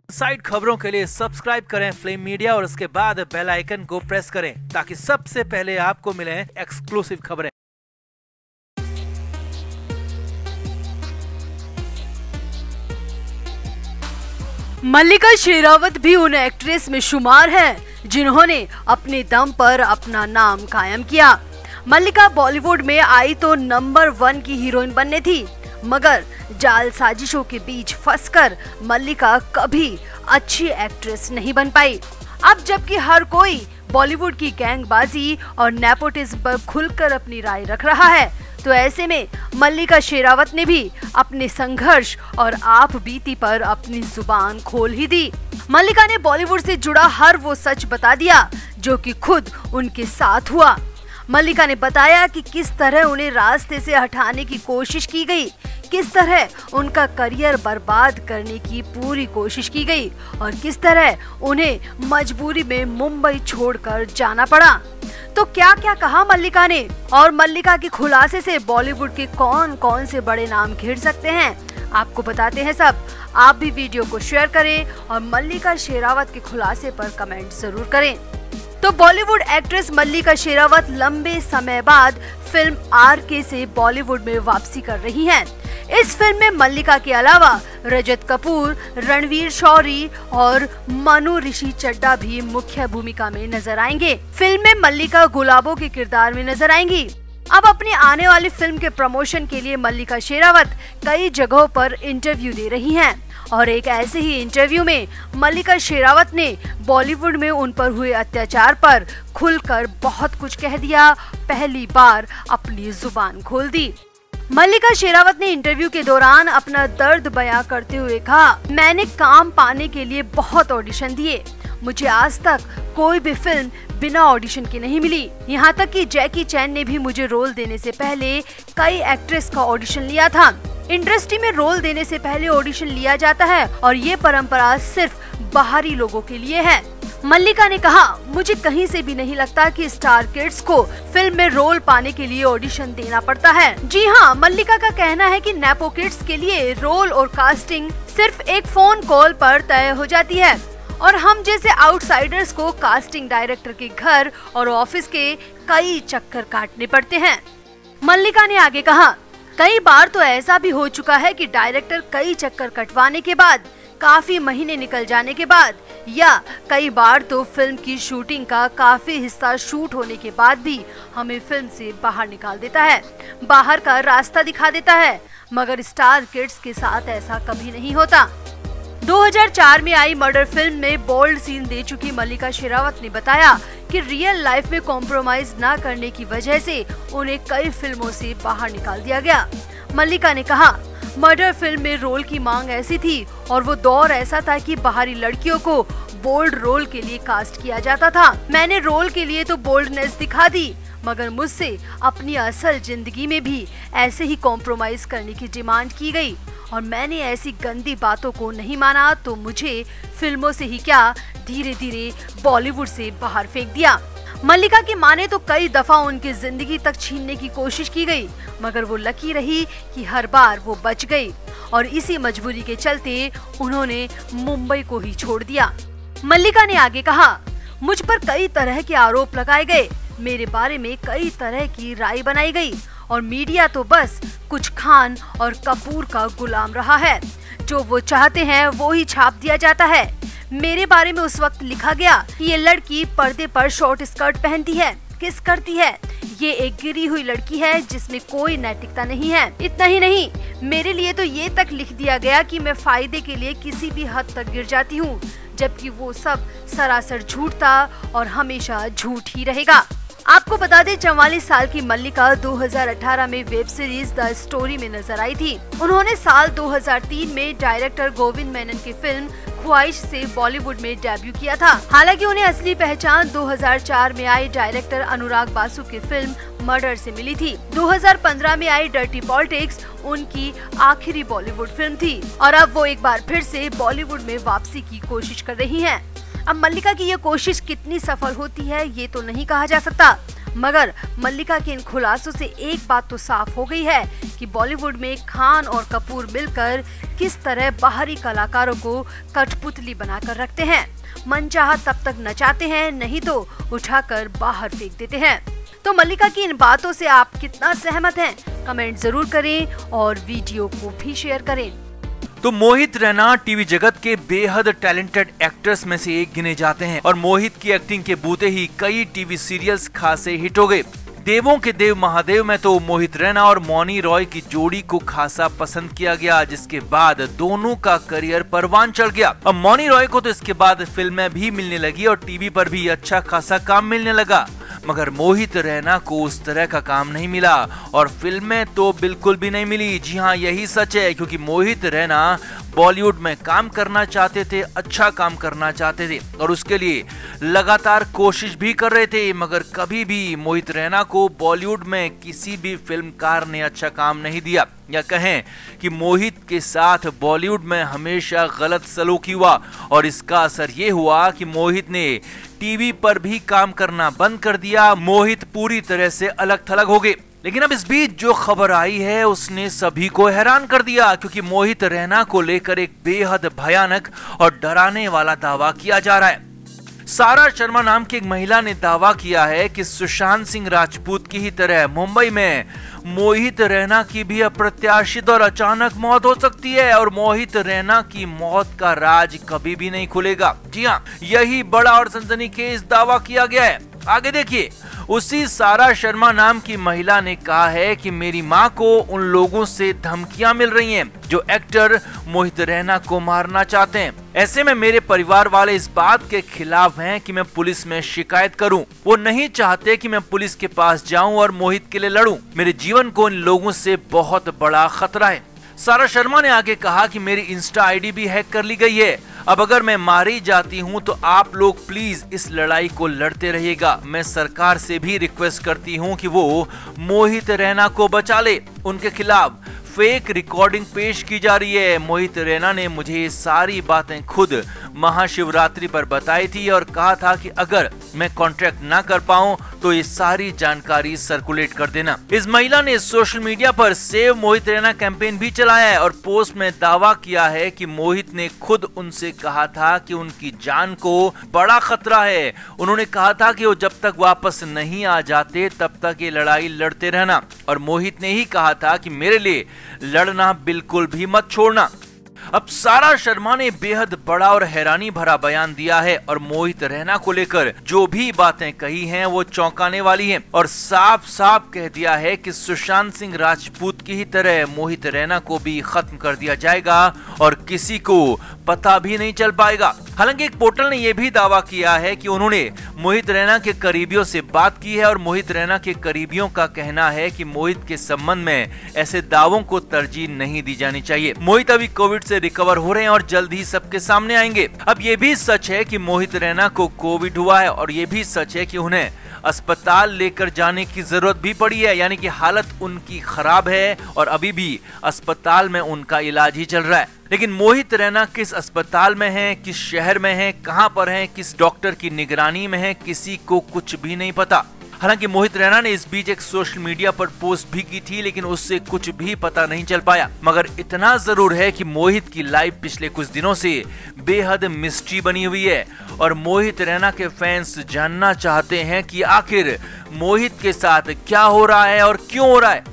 Side खबरों के लिए सब्सक्राइब करें फ्लेम मीडिया और उसके बाद बेल आइकन को प्रेस करें ताकि सबसे पहले आपको मिले एक्सक्लूसिव खबरें। मल्लिका शेरावत भी उन एक्ट्रेस में शुमार हैं जिन्होंने अपने दम पर अपना नाम कायम किया। मल्लिका बॉलीवुड में आई तो नंबर 1 की हीरोइन बनने थी, मगर जाल साजिशों के बीच फंसकर मल्लिका कभी अच्छी एक्ट्रेस नहीं बन पाई। अब जबकि हर कोई बॉलीवुड की गैंगबाजी और नेपोटिज्म पर खुलकर अपनी राय रख रहा है, तो ऐसे में मल्लिका शेरावत ने भी अपने संघर्ष और आप बीती पर अपनी जुबान खोल ही दी। मल्लिका ने बॉलीवुड से जुड़ा हर वो सच बता दिया जो कि खुद उनके साथ हुआ। मल्लिका ने बताया कि किस तरह उन्हें रास्ते से हटाने की कोशिश की गई, किस तरह उनका करियर बर्बाद करने की पूरी कोशिश की गई और किस तरह उन्हें मजबूरी में मुंबई छोड़कर जाना पड़ा। तो क्या क्या कहा मल्लिका ने और मल्लिका के खुलासे से बॉलीवुड के कौन कौन से बड़े नाम घिर सकते हैं, आपको बताते हैं सब। आप भी वीडियो को शेयर करें और मल्लिका शेरावत के खुलासे पर कमेंट जरूर करें। तो बॉलीवुड एक्ट्रेस मल्लिका शेरावत लंबे समय बाद फिल्म आरके से बॉलीवुड में वापसी कर रही हैं। इस फिल्म में मल्लिका के अलावा रजत कपूर, रणवीर शौरी और मनु ऋषि चड्ढा भी मुख्य भूमिका में नजर आएंगे। फिल्म में मल्लिका गुलाबों के किरदार में नजर आएंगी। अब अपनी आने वाली फिल्म के प्रमोशन के लिए मल्लिका शेरावत कई जगहों पर इंटरव्यू दे रही हैं और एक ऐसे ही इंटरव्यू में मल्लिका शेरावत ने बॉलीवुड में उन पर हुए अत्याचार पर खुलकर बहुत कुछ कह दिया। पहली बार अपनी जुबान खोल दी। मल्लिका शेरावत ने इंटरव्यू के दौरान अपना दर्द बयां करते हुए कहा, मैंने काम पाने के लिए बहुत ऑडिशन दिए, मुझे आज तक कोई भी फिल्म बिना ऑडिशन के नहीं मिली। यहाँ तक कि जैकी चैन ने भी मुझे रोल देने से पहले कई एक्ट्रेस का ऑडिशन लिया था। इंडस्ट्री में रोल देने से पहले ऑडिशन लिया जाता है और ये परंपरा सिर्फ बाहरी लोगों के लिए है। मल्लिका ने कहा, मुझे कहीं से भी नहीं लगता कि स्टार किड्स को फिल्म में रोल पाने के लिए ऑडिशन देना पड़ता है। जी हाँ, मल्लिका का कहना है कि नेपो किड्स के लिए रोल और कास्टिंग सिर्फ एक फोन कॉल पर तय हो जाती है और हम जैसे आउटसाइडर्स को कास्टिंग डायरेक्टर के घर और ऑफिस के कई चक्कर काटने पड़ते हैं। मल्लिका ने आगे कहा, कई बार तो ऐसा भी हो चुका है कि डायरेक्टर कई चक्कर कटवाने के बाद, काफी महीने निकल जाने के बाद या कई बार तो फिल्म की शूटिंग का काफी हिस्सा शूट होने के बाद भी हमें फिल्म से बाहर निकाल देता है, बाहर का रास्ता दिखा देता है, मगर स्टार किड्स के साथ ऐसा कभी नहीं होता। 2004 में आई मर्डर फिल्म में बोल्ड सीन दे चुकी मल्लिका शेरावत ने बताया कि रियल लाइफ में कॉम्प्रोमाइज न करने की वजह से उन्हें कई फिल्मों से बाहर निकाल दिया गया। मल्लिका ने कहा, मर्डर फिल्म में रोल की मांग ऐसी थी और वो दौर ऐसा था कि बाहरी लड़कियों को बोल्ड रोल के लिए कास्ट किया जाता था। मैंने रोल के लिए तो बोल्डनेस दिखा दी, मगर मुझसे अपनी असल जिंदगी में भी ऐसे ही कॉम्प्रोमाइज करने की डिमांड की गई और मैंने ऐसी गंदी बातों को नहीं माना तो मुझे फिल्मों से ही क्या धीरे धीरे बॉलीवुड से बाहर फेंक दिया। मल्लिका की माने तो कई दफा उनकी जिंदगी तक छीनने की कोशिश की गई, मगर वो लकी रही कि हर बार वो बच गई और इसी मजबूरी के चलते उन्होंने मुंबई को ही छोड़ दिया। मल्लिका ने आगे कहा, मुझ पर कई तरह के आरोप लगाए गए, मेरे बारे में कई तरह की राय बनाई गई और मीडिया तो बस कुछ खान और कपूर का गुलाम रहा है। जो वो चाहते हैं वो ही छाप दिया जाता है। मेरे बारे में उस वक्त लिखा गया कि ये लड़की पर्दे पर शॉर्ट स्कर्ट पहनती है, किस करती है, ये एक गिरी हुई लड़की है जिसमें कोई नैतिकता नहीं है। इतना ही नहीं, मेरे लिए तो ये तक लिख दिया गया कि मैं फायदे के लिए किसी भी हद तक गिर जाती हूँ, जबकि वो सब सरासर झूठ था और हमेशा झूठ ही रहेगा। आपको बता दें, 44 साल की मल्लिका 2018 में वेब सीरीज द स्टोरी में नजर आई थी। उन्होंने साल 2003 में डायरेक्टर गोविंद मेनन की फिल्म ख्वाहिश से बॉलीवुड में डेब्यू किया था। हालांकि उन्हें असली पहचान 2004 में आई डायरेक्टर अनुराग बासु की फिल्म मर्डर से मिली थी। 2015 में आई डर्टी पॉलिटिक्स उनकी आखिरी बॉलीवुड फिल्म थी और अब वो एक बार फिर से बॉलीवुड में वापसी की कोशिश कर रही हैं। अब मल्लिका की ये कोशिश कितनी सफल होती है ये तो नहीं कहा जा सकता। मगर मल्लिका के इन खुलासों से एक बात तो साफ हो गई है कि बॉलीवुड में खान और कपूर मिलकर किस तरह बाहरी कलाकारों को कठपुतली बनाकर रखते हैं। मनचाहा तब तक नचाते हैं, नहीं तो उठाकर बाहर फेंक देते हैं। तो मल्लिका की इन बातों से आप कितना सहमत हैं? कमेंट जरूर करें और वीडियो को भी शेयर करें। तो मोहित रैना टीवी जगत के बेहद टैलेंटेड एक्टर्स में से एक गिने जाते हैं और मोहित की एक्टिंग के बूते ही कई टीवी सीरियल्स खासे हिट हो गए। देवों के देव महादेव में तो मोहित रैना और मौनी रॉय की जोड़ी को खासा पसंद किया गया, जिसके बाद दोनों का करियर परवान चढ़ गया। अब मौनी रॉय को तो इसके बाद फिल्में भी मिलने लगी और टीवी पर भी अच्छा खासा काम मिलने लगा, मगर मोहित रैना को उस तरह का काम नहीं मिला और फिल्में तो बिल्कुल भी नहीं मिली। जी हाँ, यही सच है, क्योंकि मोहित रैना बॉलीवुड में काम करना चाहते थे, अच्छा काम करना चाहते थे और उसके लिए लगातार कोशिश भी कर रहे थे, मगर कभी भी मोहित रैना को बॉलीवुड में किसी भी फिल्मकार ने अच्छा काम नहीं दिया, या कहें कि मोहित के साथ बॉलीवुड में हमेशा गलत सलूकी हुआ और इसका असर ये हुआ कि मोहित ने टीवी पर भी काम करना बंद कर दिया। मोहित पूरी तरह से अलग थलग हो गए। लेकिन अब इस बीच जो खबर आई है उसने सभी को हैरान कर दिया, क्योंकि मोहित रैना को लेकर एक बेहद भयानक और डराने वाला दावा किया जा रहा है। सारा शर्मा नाम की एक महिला ने दावा किया है कि सुशांत सिंह राजपूत की ही तरह मुंबई में मोहित रैना की भी अप्रत्याशित और अचानक मौत हो सकती है और मोहित रैना की मौत का राज कभी भी नहीं खुलेगा। जी हाँ, यही बड़ा और सनसनीखेज दावा किया गया है। आगे देखिए, उसी सारा शर्मा नाम की महिला ने कहा है कि मेरी माँ को उन लोगों से धमकियां मिल रही हैं जो एक्टर मोहित रैना को मारना चाहते हैं। ऐसे में मेरे परिवार वाले इस बात के खिलाफ हैं कि मैं पुलिस में शिकायत करूं। वो नहीं चाहते कि मैं पुलिस के पास जाऊं और मोहित के लिए लड़ूं। मेरे जीवन को इन लोगों से बहुत बड़ा खतरा है। सारा शर्मा ने आगे कहा कि मेरी इंस्टा आईडी भी हैक कर ली गई है। अब अगर मैं मारी जाती हूं तो आप लोग प्लीज इस लड़ाई को लड़ते रहिएगा। मैं सरकार से भी रिक्वेस्ट करती हूं कि वो मोहित रैना को बचा ले। उनके खिलाफ फेक रिकॉर्डिंग पेश की जा रही है। मोहित रैना ने मुझे ये सारी बातें खुद महाशिवरात्रि पर बताई थी और कहा था कि अगर मैं कॉन्ट्रैक्ट ना कर पाऊं तो ये सारी जानकारी सर्कुलेट कर देना। इस महिला ने सोशल मीडिया पर सेव मोहित रैना कैंपेन भी चलाया है और पोस्ट में दावा किया है कि मोहित ने खुद उनसे कहा था कि उनकी जान को बड़ा खतरा है। उन्होंने कहा था कि वो जब तक वापस नहीं आ जाते तब तक ये लड़ाई लड़ते रहना और मोहित ने ही कहा था कि मेरे लिए लड़ना बिल्कुल भी मत छोड़ना। अब सारा शर्मा ने बेहद बड़ा और हैरानी भरा बयान दिया है और मोहित रैना को लेकर जो भी बातें कही हैं वो चौंकाने वाली हैं और साफ साफ कह दिया है कि सुशांत सिंह राजपूत की ही तरह मोहित रैना को भी खत्म कर दिया जाएगा और किसी को पता भी नहीं चल पाएगा। हालांकि एक पोर्टल ने यह भी दावा किया है कि उन्होंने मोहित रैना के करीबियों से बात की है और मोहित रैना के करीबियों का कहना है कि मोहित के संबंध में ऐसे दावों को तरजीह नहीं दी जानी चाहिए। मोहित अभी कोविड से रिकवर हो रहे हैं और जल्द ही सबके सामने आएंगे। अब ये भी सच है कि मोहित रैना को कोविड हुआ है और ये भी सच है कि उन्हें अस्पताल लेकर जाने की जरूरत भी पड़ी है, यानी कि हालत उनकी खराब है और अभी भी अस्पताल में उनका इलाज ही चल रहा है। लेकिन मोहित रैना किस अस्पताल में है, किस शहर में है, कहां पर है, किस डॉक्टर की निगरानी में है, किसी को कुछ भी नहीं पता। हालांकि मोहित रैना ने इस बीच एक सोशल मीडिया पर पोस्ट भी की थी, लेकिन उससे कुछ भी पता नहीं चल पाया। मगर इतना जरूर है कि मोहित की लाइफ पिछले कुछ दिनों से बेहद मिस्ट्री बनी हुई है और मोहित रैना के फैंस जानना चाहते हैं कि आखिर मोहित के साथ क्या हो रहा है और क्यों हो रहा है।